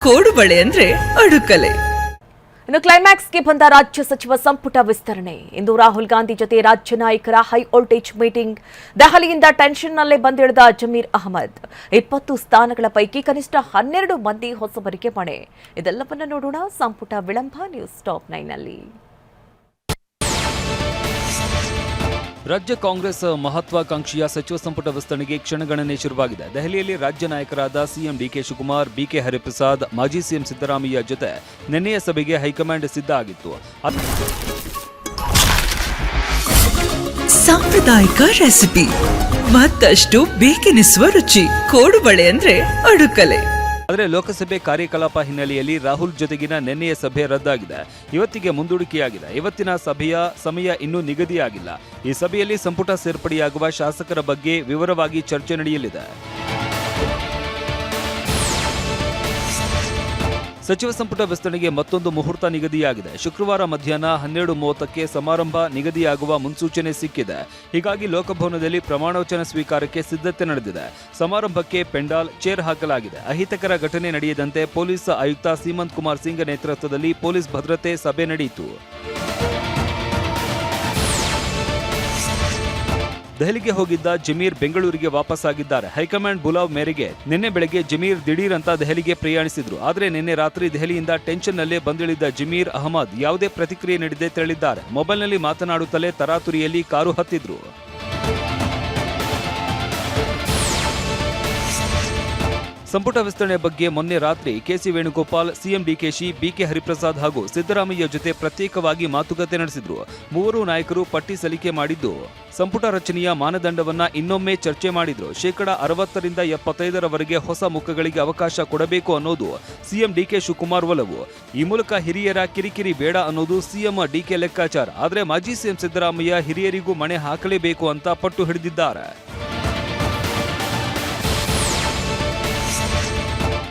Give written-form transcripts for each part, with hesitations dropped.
ಕೋಡುಬಳೆ ಅಂದ್ರೆ ಅಡುಕಲೆ. ಇನ್ನು ಕ್ಲೈಮ್ಯಾಕ್ಸ್ಗೆ ಬಂದ ರಾಜ್ಯ ಸಚಿವ ಸಂಪುಟ ವಿಸ್ತರಣೆ. ಇಂದು ರಾಹುಲ್ ಗಾಂಧಿ ಜೊತೆ ರಾಜ್ಯ ನಾಯಕರ ಹೈ ವೋಲ್ಟೇಜ್ ಮೀಟಿಂಗ್. ದೆಹಲಿಯಿಂದ ಟೆನ್ಷನ್ನಲ್ಲೇ ಬಂದಿಳಿದ ಜಮೀರ್ ಅಹಮದ್. 20 ಸ್ಥಾನಗಳ ಪೈಕಿ ಕನಿಷ್ಠ 12 ಮಂದಿ ಹೊಸಬರಿಗೆ ಮಣೆ. ಇದೆಲ್ಲವನ್ನ ನೋಡೋಣ ಸಂಪುಟ ವಿಳಂಬ ನ್ಯೂಸ್ ಟಾಪ್ 9 ನಲ್ಲಿ. ರಾಜ್ಯ ಕಾಂಗ್ರೆಸ್ ಮಹತ್ವಾಕಾಂಕ್ಷಿಯ ಸಚಿವ ಸಂಪುಟ ವಿಸ್ತರಣೆಗೆ ಕ್ಷಣಗಣನೆ ಶುರುವಾಗಿದೆ. ದೆಹಲಿಯಲ್ಲಿ ರಾಜ್ಯ ನಾಯಕರಾದ CM DK Shivakumar, BK Hariprasad, ಮಾಜಿ ಸಿಎಂ ಸಿದ್ದರಾಮಯ್ಯ ಜೊತೆ ನಿನ್ನೆಯ ಸಭೆಗೆ ಹೈಕಮಾಂಡ್ ಸಿದ್ಧ ಆಗಿತ್ತು. ಸಾಂಪ್ರದಾಯಿಕ ರೆಸಿಪಿ, ಮತ್ತಷ್ಟು ಬೇಕೆನಿಸುವ ರುಚಿ. ಕೋಡುಬಳೆ ಅಂದ್ರೆ ಅಡುಕಲೆ. ಆದರೆ ಲೋಕಸಭೆ ಕಾರ್ಯಕಲಾಪ ಹಿನ್ನೆಲೆಯಲ್ಲಿ ರಾಹುಲ್ ಜೊತೆಗಿನ ನಿನ್ನೆಯ ಸಭೆ ರದ್ದಾಗಿದೆ. ಇವತ್ತಿಗೆ ಮುಂದೂಡಿಕೆಯಾಗಿದೆ. ಇವತ್ತಿನ ಸಭೆಯ ಸಮಯ ಇನ್ನೂ ನಿಗದಿಯಾಗಿಲ್ಲ. ಈ ಸಭೆಯಲ್ಲಿ ಸಂಪುಟ ಸೇರ್ಪಡೆಯಾಗುವ ಶಾಸಕರ ಬಗ್ಗೆ ವಿವರವಾಗಿ ಚರ್ಚೆ ನಡೆಯಲಿದೆ. ಸಚಿವ ಸಂಪುಟ ವಿಸ್ತರಣೆಗೆ ಮತ್ತೊಂದು ಮುಹೂರ್ತ ನಿಗದಿಯಾಗಿದೆ. ಶುಕ್ರವಾರ ಮಧ್ಯಾಹ್ನ 12:30ಕ್ಕೆ ಸಮಾರಂಭ ನಿಗದಿಯಾಗುವ ಮುನ್ಸೂಚನೆ ಸಿಕ್ಕಿದೆ. ಹೀಗಾಗಿ ಲೋಕಭವನದಲ್ಲಿ ಪ್ರಮಾಣವಚನ ಸ್ವೀಕಾರಕ್ಕೆ ಸಿದ್ಧತೆ ನಡೆದಿದೆ. ಸಮಾರಂಭಕ್ಕೆ ಪೆಂಡಾಲ್, ಚೇರ್ ಹಾಕಲಾಗಿದೆ. ಅಹಿತಕರ ಘಟನೆ ನಡೆಯದಂತೆ ಪೊಲೀಸ್ ಆಯುಕ್ತ ಸೀಮಂತ್ ಕುಮಾರ್ ಸಿಂಗ್ ನೇತೃತ್ವದಲ್ಲಿ ಪೊಲೀಸ್ ಭದ್ರತೆ ಸಭೆ ನಡೆಯಿತು. ದೆಹಲಿಗೆ ಹೋಗಿದ್ದ ಜಮೀರ್ ಬೆಂಗಳೂರಿಗೆ ವಾಪಸ್ಸಾಗಿದ್ದಾರೆ. ಹೈಕಮಾಂಡ್ ಬುಲಾವ್ ಮೇರೆಗೆ ನಿನ್ನೆ ಬೆಳಗ್ಗೆ ಜಮೀರ್ ದಿಢೀರ್ ಅಂತ ದೆಹಲಿಗೆ ಪ್ರಯಾಣಿಸಿದ್ರು. ಆದರೆ ನಿನ್ನೆ ರಾತ್ರಿ ದೆಹಲಿಯಿಂದ ಟೆನ್ಷನ್ನಲ್ಲೇ ಬಂದಿಳಿದ ಜಮೀರ್ ಅಹಮದ್ ಯಾವುದೇ ಪ್ರತಿಕ್ರಿಯೆ ನೀಡದೆ ತೆರಳಿದ್ದಾರೆ. ಮೊಬೈಲ್ನಲ್ಲಿ ಮಾತನಾಡುತ್ತಲೇ ತರಾತುರಿಯಲ್ಲಿ ಕಾರು ಹತ್ತಿದ್ರು. ಸಂಪುಟ ವಿಸ್ತರಣೆ ಬಗ್ಗೆ ಮೊನ್ನೆ ರಾತ್ರಿ KC Venugopal, CM DKShi, BK Hariprasad ಹಾಗೂ ಸಿದ್ದರಾಮಯ್ಯ ಜೊತೆ ಪ್ರತ್ಯೇಕವಾಗಿ ಮಾತುಕತೆ ನಡೆಸಿದ್ರು. ಮೂವರು ನಾಯಕರು ಪಟ್ಟಿ ಸಲ್ಲಿಕೆ ಮಾಡಿದ್ದು ಸಂಪುಟ ರಚನೆಯ ಮಾನದಂಡವನ್ನ ಇನ್ನೊಮ್ಮೆ ಚರ್ಚೆ ಮಾಡಿದ್ರು. 60% 75% ಹೊಸ ಮುಖಗಳಿಗೆ ಅವಕಾಶ ಕೊಡಬೇಕು ಅನ್ನೋದು ಸಿಎಂ ಡಿಕೆ ಶಿವಕುಮಾರ್ ಒಲವು. ಈ ಮೂಲಕ ಹಿರಿಯರ ಕಿರಿಕಿರಿ ಬೇಡ ಅನ್ನೋದು ಸಿಎಂ ಡಿಕೆ ಲೆಕ್ಕಾಚಾರ. ಆದರೆ ಮಾಜಿ ಸಿಎಂ ಸಿದ್ದರಾಮಯ್ಯ ಹಿರಿಯರಿಗೂ ಮಣೆ ಹಾಕಲೇಬೇಕು ಅಂತ ಪಟ್ಟು ಹಿಡಿದಿದ್ದಾರೆ.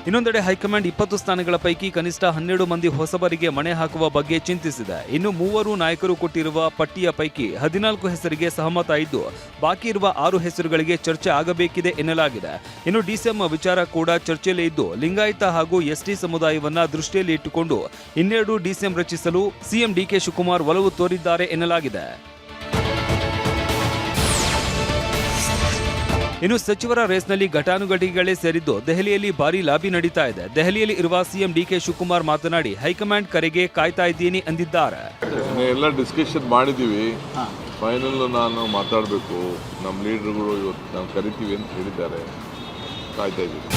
ಇನ್ನೊಂದೆಡೆ ಹೈಕಮಾಂಡ್ 20 ಸ್ಥಾನಗಳ ಪೈಕಿ ಕನಿಷ್ಠ 12 ಮಂದಿ ಹೊಸಬರಿಗೆ ಮಣೆ ಹಾಕುವ ಬಗ್ಗೆ ಚಿಂತಿಸಿದೆ. ಇನ್ನು 3 ನಾಯಕರು ಕೊಟ್ಟಿರುವ ಪಟ್ಟಿಯ ಪೈಕಿ 14 ಹೆಸರಿಗೆ ಸಹಮತ ಇದ್ದು, ಬಾಕಿ ಇರುವ 6 ಹೆಸರುಗಳಿಗೆ ಚರ್ಚೆ ಆಗಬೇಕಿದೆ ಎನ್ನಲಾಗಿದೆ. ಇನ್ನು ಡಿಸಿಎಂ ವಿಚಾರ ಕೂಡ ಚರ್ಚೆಯಲ್ಲೇ ಇದ್ದು, ಲಿಂಗಾಯತ ಹಾಗೂ ಎಸ್ಟಿ ಸಮುದಾಯವನ್ನ ದೃಷ್ಟಿಯಲ್ಲಿ ಇಟ್ಟುಕೊಂಡು 12 ಡಿಸಿಎಂ ರಚಿಸಲು ಸಿಎಂ ಡಿಕೆ ಶಿವಕುಮಾರ್ ಒಲವು ತೋರಿದ್ದಾರೆ ಎನ್ನಲಾಗಿದೆ. ಇನ್ನು ಸಚಿವರ ರೇಸ್ನಲ್ಲಿ ಘಟಾನುಘಟಿಗಳೇ ಸೇರಿದ್ದು ದೆಹಲಿಯಲ್ಲಿ ಭಾರೀ ಲಾಬಿ ನಡೀತಾ ಇದೆ. ದೆಹಲಿಯಲ್ಲಿ ಇರುವ ಸಿಎಂ ಡಿಕೆ ಶಿವಕುಮಾರ್ ಮಾತನಾಡಿ ಹೈಕಮಾಂಡ್ ಕರೆಗೆ ಕಾಯ್ತಾ ಇದ್ದೀನಿ ಅಂದಿದ್ದಾರೆ. ಎಲ್ಲ ಡಿಸ್ಕಷನ್ ಮಾಡಿದ್ದೀವಿ, ಫೈನಲ್ ನಾನು ಮಾತಾಡಬೇಕು. ನಮ್ಮ ಲೀಡರ್ಗಳು ಇವತ್ತು ನಾವು ಕರಿತೀವಿ ಅಂತ ಹೇಳಿದ್ದಾರೆ, ಕಾಯ್ತಾ ಇದ್ದೀವಿ.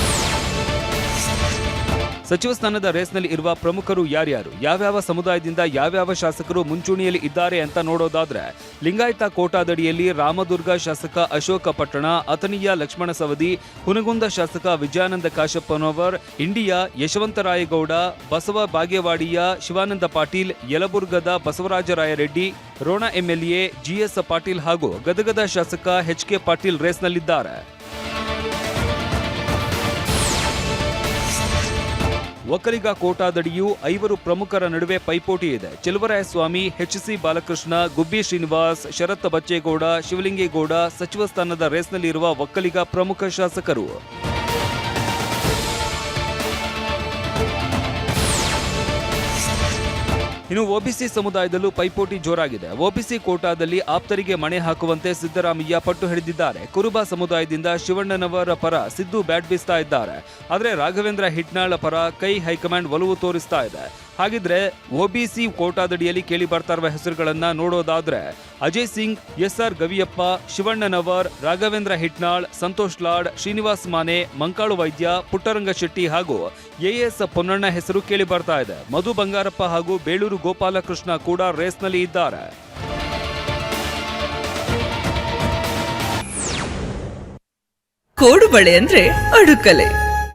ಸಚಿವ ಸ್ಥಾನದ ರೇಸ್ನಲ್ಲಿ ಇರುವ ಪ್ರಮುಖರು ಯಾರ್ಯಾರು, ಯಾವ್ಯಾವ ಸಮುದಾಯದಿಂದ ಯಾವ್ಯಾವ ಶಾಸಕರು ಮುಂಚೂಣಿಯಲ್ಲಿ ಇದ್ದಾರೆ ಅಂತ ನೋಡೋದಾದ್ರೆ, ಲಿಂಗಾಯತ ಕೋಟಾದಡಿಯಲ್ಲಿ ರಾಮದುರ್ಗ ಶಾಸಕ ಅಶೋಕ ಪಟ್ಟಣ, ಅಥಣಿಯ ಲಕ್ಷ್ಮಣ ಸವದಿ, ಹುನಗುಂದ ಶಾಸಕ ವಿಜಯಾನಂದ ಕಾಶಪ್ಪನವರ್, ಇಂಡಿಯಾ ಯಶವಂತರಾಯಗೌಡ, ಬಸವ ಬಾಗೇವಾಡಿಯ ಶಿವಾನಂದ ಪಾಟೀಲ್, ಯಲಬುರ್ಗದ ಬಸವರಾಜರಾಯರೆಡ್ಡಿ, ರೋಣ ಎಂಎಲ್ಎ ಜಿಎಸ್ ಪಾಟೀಲ್ ಹಾಗೂ ಗದಗದ ಶಾಸಕ ಎಚ್ಕೆ ಪಾಟೀಲ್ ರೇಸ್ನಲ್ಲಿದ್ದಾರೆ. ಒಕ್ಕಲಿಗ ಕೋಟಾದಡಿಯೂ 5 ಪ್ರಮುಖರ ನಡುವೆ ಪೈಪೋಟಿ ಇದೆ. ಚೆಲುವರಾಯಸ್ವಾಮಿ, ಎಚ್ಸಿ ಬಾಲಕೃಷ್ಣ, ಗುಬ್ಬಿ ಶ್ರೀನಿವಾಸ್, ಶರತ್ ಬಚ್ಚೇಗೌಡ, ಶಿವಲಿಂಗೇಗೌಡ ಸಚಿವ ಸ್ಥಾನದ ರೇಸ್ನಲ್ಲಿ ಇರುವ ಒಕ್ಕಲಿಗ ಪ್ರಮುಖ ಶಾಸಕರು. ಇನ್ನು ಒಬಿಸಿ ಸಮುದಾಯದಲ್ಲೂ ಪೈಪೋಟಿ ಜೋರಾಗಿದೆ. ಒಬಿಸಿ ಕೋಟಾದಲ್ಲಿ ಆಪ್ತರಿಗೆ ಮಣೆ ಹಾಕುವಂತೆ ಸಿದ್ದರಾಮಯ್ಯ ಪಟ್ಟು ಹಿಡಿದಿದ್ದಾರೆ. ಕುರುಬ ಸಮುದಾಯದಿಂದ ಶಿವಣ್ಣನವರ ಪರ ಸಿದ್ದು ಬ್ಯಾಟ್ ಬೀಸ್ತಾ ಇದ್ದಾರೆ. ಆದರೆ ರಾಘವೇಂದ್ರ ಹಿಟ್ನಾಳ್ ಪರ ಕೈ ಹೈಕಮಾಂಡ್ ಒಲವು ತೋರಿಸ್ತಾ ಇದೆ. ಹಾಗಿದ್ರೆ ಒಬಿಸಿ ಕೋಟಾದಡಿಯಲ್ಲಿ ಕೇಳಿ ಬರ್ತಾ ಇರುವ ಹೆಸರುಗಳನ್ನ ನೋಡೋದಾದ್ರೆ, ಅಜಯ್ ಸಿಂಗ್, ಎಸ್ಆರ್ ಗವಿಯಪ್ಪ, ಶಿವಣ್ಣನವರ್, ರಾಘವೇಂದ್ರ ಹಿಟ್ನಾಳ್, ಸಂತೋಷ್ ಲಾಡ್, ಶ್ರೀನಿವಾಸ್ ಮಾನೆ, ಮಂಕಾಳು ವೈದ್ಯ, ಪುಟ್ಟರಂಗ ಶೆಟ್ಟಿ ಹಾಗೂ ಎಎಸ್ ಪೊನ್ನಣ್ಣ ಹೆಸರು ಕೇಳಿ ಬರ್ತಾ ಇದೆ. ಮಧು ಬಂಗಾರಪ್ಪ ಹಾಗೂ ಬೇಳೂರು ಗೋಪಾಲಕೃಷ್ಣ ಕೂಡ ರೇಸ್ನಲ್ಲಿ ಇದ್ದಾರೆ. ಕೋಡುಬಳೆ ಅಂದ್ರೆ ಅಡುಕಲೆ.